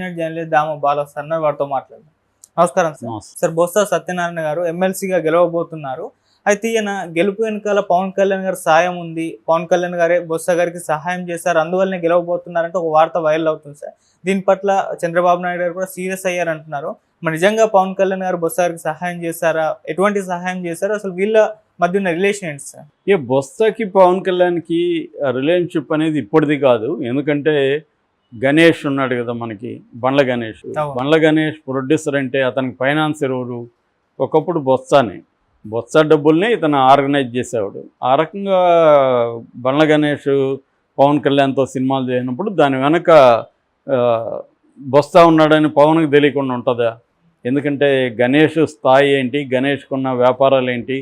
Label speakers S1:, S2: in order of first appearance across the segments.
S1: Journalist దామ Bala's అన్న వారితో మాట్లాడదాం. నమస్కారం సార్.
S2: నమస్తే.
S1: సార్ బొత్స సత్యనారాయణ గారు ఎమ్మెల్సీగా గెలవబోతున్నారు. అయితే ఈయన గెలుపు వెనుకాల పవన్ కళ్యాణ్ గారి సాయం ఉంది, పవన్ కళ్యాణ్ గారే బొత్స గారికి సహాయం చేశారు, అందువల్లనే గెలవబోతున్నారంటే ఒక వార్త వైరల్ అవుతుంది సార్. దీని పట్ల చంద్రబాబు నాయుడు గారు కూడా సీరియస్ అయ్యారు అంటున్నారు. మరి నిజంగా పవన్ కళ్యాణ్ గారు బొత్స గారికి సహాయం చేశారా, ఎటువంటి సహాయం చేశారు, అసలు వీళ్ళ మధ్య ఉన్న రిలేషన్ ఏంటి సార్?
S2: బొత్సకి పవన్ కళ్యాణ్కి రిలేషన్షిప్ అనేది ఇప్పటిది కాదు. ఎందుకంటే గణేష్ ఉన్నాడు కదా మనకి, బండ్ల గణేష్. బండ్ల గణేష్ ప్రొడ్యూసర్ అంటే అతనికి ఫైనాన్సర్ ఎవరు? ఒకప్పుడు బొత్సనే. బొత్స డబ్బుల్ని ఇతను ఆర్గనైజ్ చేసేవాడు. ఆ రకంగా బండ్ల గణేష్ పవన్ కళ్యాణ్తో సినిమాలు చేసినప్పుడు దాని వెనక బొత్స ఉన్నాడని పవన్కి తెలియకుండా ఉంటుందా? ఎందుకంటే గణేష్ స్థాయి ఏంటి, గణేష్కున్న వ్యాపారాలు ఏంటి,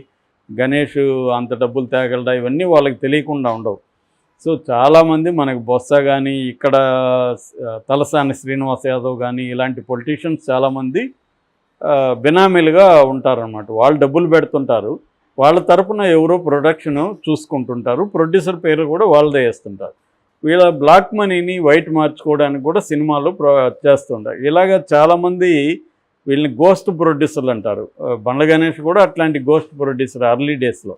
S2: గణేష్ అంత డబ్బులు తేగలడా, ఇవన్నీ వాళ్ళకి తెలియకుండా ఉండవు. సో చాలామంది మనకు బొత్స కానీ, ఇక్కడ తలసాని శ్రీనివాస్ యాదవ్ కానీ, ఇలాంటి పొలిటీషియన్స్ చాలామంది బినామీలుగా ఉంటారన్నమాట. వాళ్ళు డబ్బులు పెడుతుంటారు, వాళ్ళ తరపున ఎవరో ప్రొడక్షను చూసుకుంటుంటారు, ప్రొడ్యూసర్ పేరు కూడా వాళ్ళదే వేస్తుంటారు. వీళ్ళ బ్లాక్ మనీని వైట్ మార్చుకోవడానికి కూడా సినిమాలు చేస్తుంటారు. ఇలాగ చాలామంది వీళ్ళని గోస్ట్ ప్రొడ్యూసర్లు అంటారు. బండ్ల గణేష్ కూడా అట్లాంటి గోస్ట్ ప్రొడ్యూసర్ ఎర్లీ డేస్లో.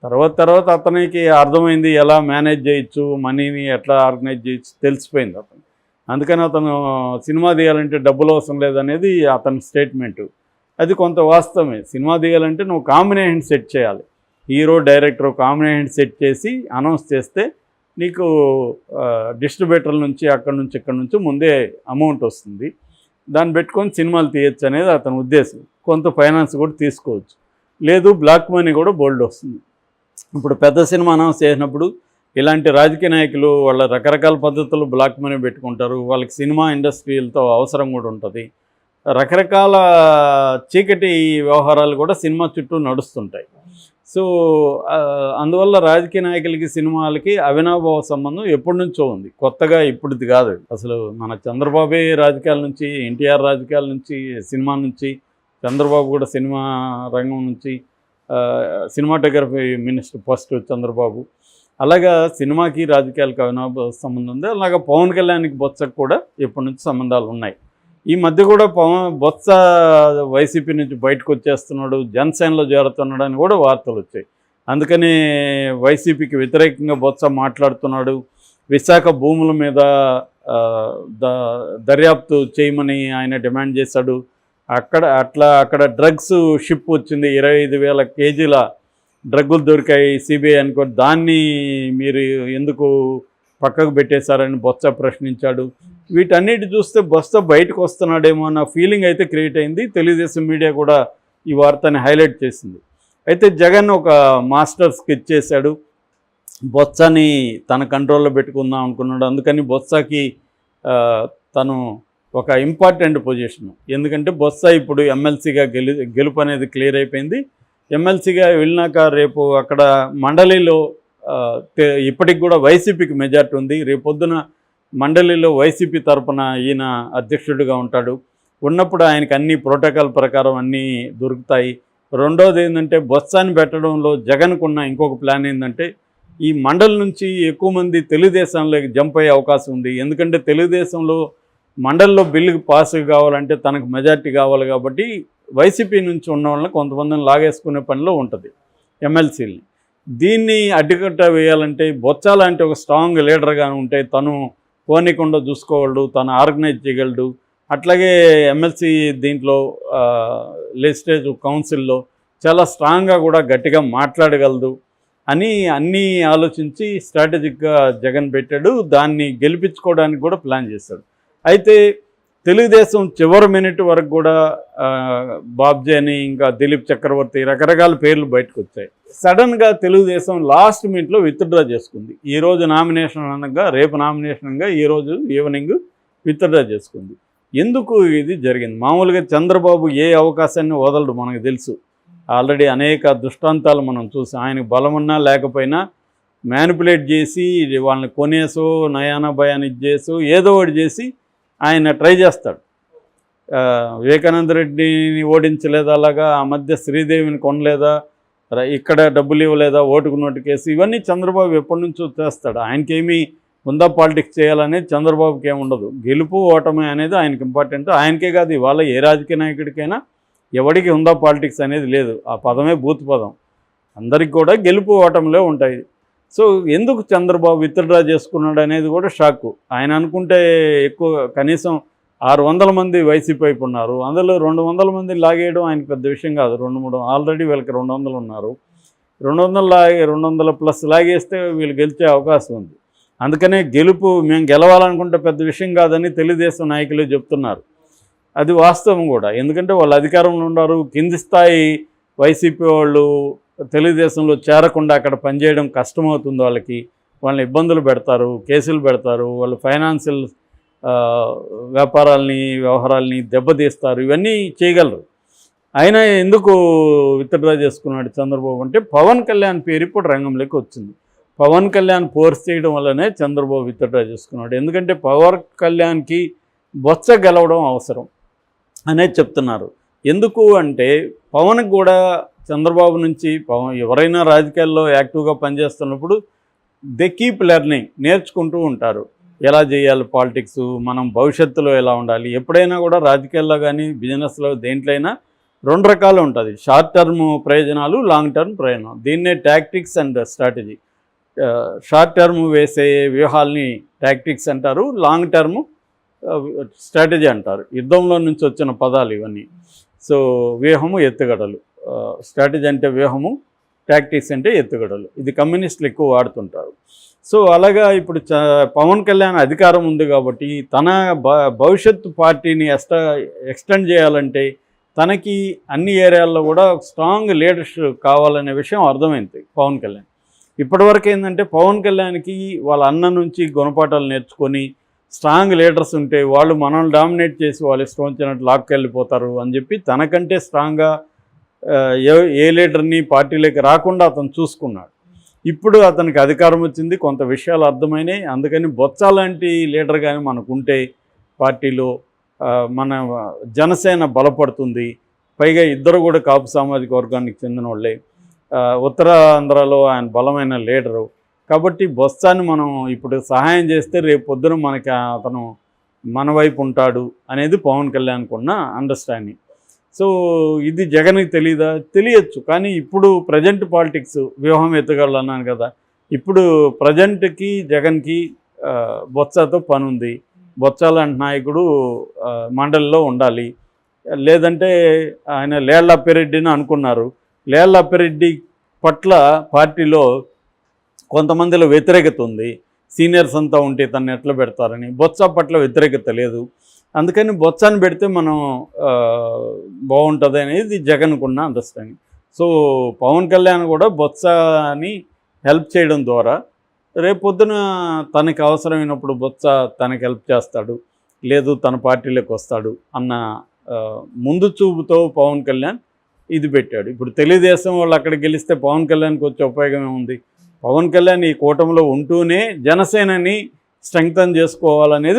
S2: తర్వాత అతనికి అర్థమైంది ఎలా మేనేజ్ చేయొచ్చు, మనీని ఎట్లా ఆర్గనైజ్ చేయొచ్చు తెలిసిపోయింది అతను. అందుకని అతను సినిమా తీయాలంటే డబ్బులు అవసరం లేదనేది అతని స్టేట్మెంటు. అది కొంత వాస్తవమే. సినిమా తీయాలంటే నువ్వు కాంబినేషన్ సెట్ చేయాలి. హీరో డైరెక్టర్ కాంబినేషన్ సెట్ చేసి అనౌన్స్ చేస్తే నీకు డిస్ట్రిబ్యూటర్ల నుంచి అక్కడి నుంచి ఇక్కడ నుంచి ముందే అమౌంట్ వస్తుంది. దాన్ని పెట్టుకొని సినిమాలు తీయచ్చు అనేది అతని ఉద్దేశం. కొంత ఫైనాన్స్ కూడా తీసుకోవచ్చు. లేదు బ్లాక్ మనీ కూడా బోల్డ్ వస్తుంది. ఇప్పుడు పెద్ద సినిమా అనౌన్స్ చేసినప్పుడు ఇలాంటి రాజకీయ నాయకులు వాళ్ళ రకరకాల పద్ధతులు బ్లాక్ మనీ పెట్టుకుంటారు. వాళ్ళకి సినిమా ఇండస్ట్రీలతో అవసరం కూడా ఉంటుంది. రకరకాల చీకటి వ్యవహారాలు కూడా సినిమా చుట్టూ నడుస్తుంటాయి. సో అందువల్ల రాజకీయ నాయకులకి సినిమాలకి అవినాభావ సంబంధం ఎప్పటి నుంచో ఉంది, కొత్తగా ఇప్పుడుది కాదు. అసలు మన చంద్రబాబే రాజకీయాల నుంచి, ఎన్టీఆర్ రాజకీయాల నుంచి, సినిమా నుంచి, చంద్రబాబు కూడా సినిమా రంగం నుంచి, సినిమాటోగ్రఫీ మినిస్టర్ ఫస్ట్ చంద్రబాబు. అలాగా సినిమాకి రాజకీయాలకు అవినాభావ సంబంధం ఉంది. అలాగా పవన్ కళ్యాణ్కి బొత్సకు కూడా ఎప్పటి నుంచి సంబంధాలు ఉన్నాయి. ఈ మధ్య కూడా బొత్స వైసీపీ నుంచి బయటకు వచ్చేస్తున్నాడు, జనసేనలో చేరుతున్నాడు అని కూడా వార్తలు వచ్చాయి. అందుకని వైసీపీకి వ్యతిరేకంగా బొత్స మాట్లాడుతున్నాడు. విశాఖ భూముల మీద దర్యాప్తు చేయమని ఆయన డిమాండ్ చేశాడు. అక్కడ డ్రగ్స్ షిప్ వచ్చింది, 25,000 కేజీల డ్రగ్గులు దొరికాయి సిబిఐ అనుకో, దాన్ని మీరు ఎందుకు పక్కకు పెట్టేశారని బొత్స ప్రశ్నించాడు. వీటన్నిటి చూస్తే బొత్స బయటకు వస్తున్నాడేమో అన్న ఫీలింగ్ అయితే క్రియేట్ అయింది. తెలుగుదేశం మీడియా కూడా ఈ వార్తని హైలైట్ చేసింది. అయితే జగన్ ఒక మాస్టర్ స్కెచ్ చేశాడు, బొత్సని తన కంట్రోల్లో పెట్టుకుందాం అనుకున్నాడు. అందుకని బొత్సకి తను ఒక ఇంపార్టెంట్ పొజిషన్. ఎందుకంటే బొత్స ఇప్పుడు ఎమ్మెల్సీగా గెలుపు అనేది క్లియర్ అయిపోయింది. ఎమ్మెల్సీగా వెళ్ళినాక రేపు అక్కడ మండలిలో ఇప్పటికి కూడా వైసీపీకి మెజార్టీ ఉంది. రేపొద్దున మండలిలో వైసీపీ తరపున ఈయన అధ్యక్షుడిగా ఉంటాడు. ఉన్నప్పుడు ఆయనకి అన్ని ప్రోటోకాల్ ప్రకారం అన్నీ దొరుకుతాయి. రెండోది ఏంటంటే బొత్సాన్ని పెట్టడంలో జగన్కున్న ఇంకొక ప్లాన్ ఏంటంటే ఈ మండలి నుంచి ఎక్కువ మంది తెలుగుదేశంలోకి జంప్ అయ్యే అవకాశం ఉంది. ఎందుకంటే తెలుగుదేశంలో మండలిలో బిల్లుకి పాస్ కావాలంటే తనకు మెజార్టీ కావాలి. కాబట్టి వైసీపీ నుంచి ఉన్న వాళ్ళని కొంతమందిని లాగేసుకునే పనిలో ఉంటుంది ఎమ్మెల్సీలని. దీన్ని అడ్డుకట్ట వేయాలంటే బొత్స లాంటి ఒక స్ట్రాంగ్ లీడర్గా ఉంటే తను పోనీకుండా చూసుకోగలడు, తను ఆర్గనైజ్ చేయగలడు. అట్లాగే ఎమ్మెల్సీ దీంట్లో లెజిస్లేటివ్ కౌన్సిల్లో చాలా స్ట్రాంగ్గా కూడా గట్టిగా మాట్లాడగలదు అని అన్నీ ఆలోచించి స్ట్రాటజిక్గా జగన్ పెట్టాడు. దాన్ని గెలిపించుకోవడానికి కూడా ప్లాన్ చేశాడు. అయితే తెలుగుదేశం చివరి మినిట్ వరకు కూడా బాబ్జీ అని, ఇంకా దిలీప్ చక్రవర్తి, రకరకాల పేర్లు బయటకు వచ్చాయి. సడన్గా తెలుగుదేశం లాస్ట్ మినిట్లో విత్డ్రా చేసుకుంది. ఈరోజు నామినేషన్ అనగా రేపు నామినేషన్ అనగా ఈరోజు ఈవినింగ్ విత్డ్రా చేసుకుంది. ఎందుకు ఇది జరిగింది? మామూలుగా చంద్రబాబు ఏ అవకాశాన్ని వదలడు, మనకు తెలుసు. ఆల్రెడీ అనేక దృష్టాంతాలు మనం చూసాం. ఆయనకు బలమున్నా లేకపోయినా మ్యానిపులేట్ చేసి వాళ్ళని కొనేసో నయానా భయాన్ని చేసో ఏదో ఒకటి చేసి ఆయన ట్రై చేస్తాడు. వివేకానంద రెడ్డిని ఓడించలేదా, అలాగా ఆ మధ్య శ్రీదేవిని కొనలేదా, ఇక్కడ డబ్బులు ఇవ్వలేదా, ఓటుకు నోటు కేసు, ఇవన్నీ చంద్రబాబు ఎప్పటి నుంచో చేస్తాడు. ఆయనకేమీ హుందా పాలిటిక్స్ చేయాలనేది చంద్రబాబుకి ఏముండదు. గెలుపు ఓటమి అనేది ఆయనకి ఇంపార్టెంట్. ఆయనకే కాదు, ఇవాళ ఏ రాజకీయ నాయకుడికైనా ఎవరికి హుందా పాలిటిక్స్ అనేది లేదు. ఆ పదమే బూత్ పదం. అందరికి కూడా గెలుపు ఓటమిలో ఉంటాయి. సో ఎందుకు చంద్రబాబు విత్డ్రా చేసుకున్నాడు అనేది కూడా షాకు. ఆయన అనుకుంటే ఎక్కువ, కనీసం 600 మంది వైసీపీ వైపు ఉన్నారు, అందులో 200 మంది లాగేయడం ఆయనకు పెద్ద విషయం కాదు. 2-3 ఆల్రెడీ వీళ్ళకి 200 ఉన్నారు. 200 ప్లస్ లాగేస్తే వీళ్ళు గెలిచే అవకాశం ఉంది. అందుకనే గెలుపు మేము గెలవాలనుకుంటే పెద్ద విషయం కాదని తెలుగుదేశం నాయకులు చెప్తున్నారు. అది వాస్తవం కూడా. ఎందుకంటే వాళ్ళు అధికారంలో ఉన్నారు. కింది స్థాయి వైసీపీ వాళ్ళు తెలుగుదేశంలో చేరకుండా అక్కడ పనిచేయడం కష్టమవుతుంది. వాళ్ళని ఇబ్బందులు పెడతారు, కేసులు పెడతారు, వాళ్ళు ఫైనాన్షియల్ వ్యవహారాలని దెబ్బతీస్తారు. ఇవన్నీ చేయగలరు. అయినా ఎందుకు విత్డ్రా చేసుకున్నాడు చంద్రబాబు అంటే, పవన్ కళ్యాణ్ పేరు ఇప్పుడు రంగంలోకి వచ్చింది. పవన్ కళ్యాణ్ ఫోర్స్ చేయడం వల్లనే చంద్రబాబు విత్డ్రా చేసుకున్నాడు. ఎందుకంటే పవన్ కళ్యాణ్కి బొత్స గెలవడం అవసరం అనేది చెప్తున్నారు. ఎందుకు అంటే పవన్కి కూడా చంద్రబాబు నుంచి, ఎవరైనా రాజకీయాల్లో యాక్టివ్గా పనిచేస్తున్నప్పుడు దే కీప్ లెర్నింగ్, నేర్చుకుంటూ ఉంటారు. ఎలా చేయాలి పాలిటిక్స్, మనం భవిష్యత్తులో ఎలా ఉండాలి. ఎప్పుడైనా కూడా రాజకీయాల్లో కానీ బిజినెస్లో దేంట్లో అయినా 2 రకాలు ఉంటుంది. షార్ట్ టర్మ్ ప్రయోజనాలు, లాంగ్ టర్మ్ ప్రయోజనాలు. దీన్నే tactics and strategy. Short term వేసే వ్యూహాల్ని టాక్టిక్స్ అంటారు, లాంగ్ టర్మ్ స్ట్రాటజీ అంటారు. యుద్ధంలో నుంచి వచ్చిన పదాలు ఇవన్నీ. సో వ్యూహము, ఎత్తుగడలు. స్ట్రాటజీ అంటే వ్యూహము, టాక్టిక్స్ అంటే ఎత్తుగడలు. ఇది కమ్యూనిస్టులు ఎక్కువ వాడుతుంటారు. సో అలాగా ఇప్పుడు పవన్ కళ్యాణ్ అధికారం ఉంది కాబట్టి తన భవిష్యత్తు పార్టీని ఎక్స్టెండ్ చేయాలంటే తనకి అన్ని ఏరియాల్లో కూడా స్ట్రాంగ్ లీడర్స్ కావాలనే విషయం అర్థమైంది పవన్ కళ్యాణ్. ఇప్పటివరకు ఏంటంటే పవన్ కళ్యాణ్కి వాళ్ళ అన్న నుంచి గుణపాఠాలు నేర్చుకొని స్ట్రాంగ్ లీడర్స్ ఉంటే వాళ్ళు మనల్ని డామినేట్ చేసి వాళ్ళు ఇష్టం వచ్చినట్టు లాక్కెళ్ళిపోతారు అని చెప్పి తనకంటే స్ట్రాంగ్గా ఏ లీడర్ని పార్టీలోకి రాకుండా అతను చూసుకున్నాడు. ఇప్పుడు అతనికి అధికారం వచ్చింది, కొంత విషయాలు అర్థమైనాయి. అందుకని బొత్స లాంటి లీడర్ కానీ మనకుంటే పార్టీలో మన జనసేన బలపడుతుంది. పైగా ఇద్దరు కూడా కాపు సామాజిక వర్గానికి చెందిన వాళ్ళే. ఉత్తరాంధ్రలో ఆయన బలమైన లీడరు కాబట్టి బొత్సాని మనం ఇప్పుడు సహాయం చేస్తే రేపు పొద్దున మనకి అతను మన వైపు ఉంటాడు అనేది పవన్ కళ్యాణ్కి ఉన్న అండర్స్టాండింగ్. సో ఇది జగన్కి తెలియచ్చు. కానీ ఇప్పుడు ప్రజెంట్ పాలిటిక్స్ వ్యూహం ఎత్తుగడలు అన్నాను కదా, ఇప్పుడు ప్రజెంట్కి జగన్కి బొత్సతో పని ఉంది. బొత్స లాంటి నాయకుడు మండలిలో ఉండాలి. లేదంటే ఆయన లేళ్లప్పిరెడ్డిని అనుకున్నారు. లేళ్లప్పిరెడ్డి పట్ల పార్టీలో కొంతమందిలో వ్యతిరేకత ఉంది. సీనియర్స్ అంతా ఉంటే తను ఎట్లా పెడతారని. బొత్స పట్ల వ్యతిరేకత లేదు. అందుకని బొత్సాన్ని పెడితే మనం బాగుంటుంది అనేది జగన్కున్న అండర్స్టాండింగ్. సో పవన్ కళ్యాణ్ కూడా బొత్సని హెల్ప్ చేయడం ద్వారా రేపొద్దున తనకి అవసరమైనప్పుడు బొత్స తనకి హెల్ప్ చేస్తాడు, లేదు తన పార్టీలోకి వస్తాడు అన్న ముందు చూపుతో పవన్ కళ్యాణ్ ఇది పెట్టాడు. ఇప్పుడు తెలుగుదేశం వాళ్ళు అక్కడ గెలిస్తే పవన్ కళ్యాణ్కి వచ్చే ఉపయోగం ఏముంది? పవన్ కళ్యాణ్ ఈ కూటమిలో ఉంటూనే జనసేనని స్ట్రెంగ్తన్ చేసుకోవాలనేది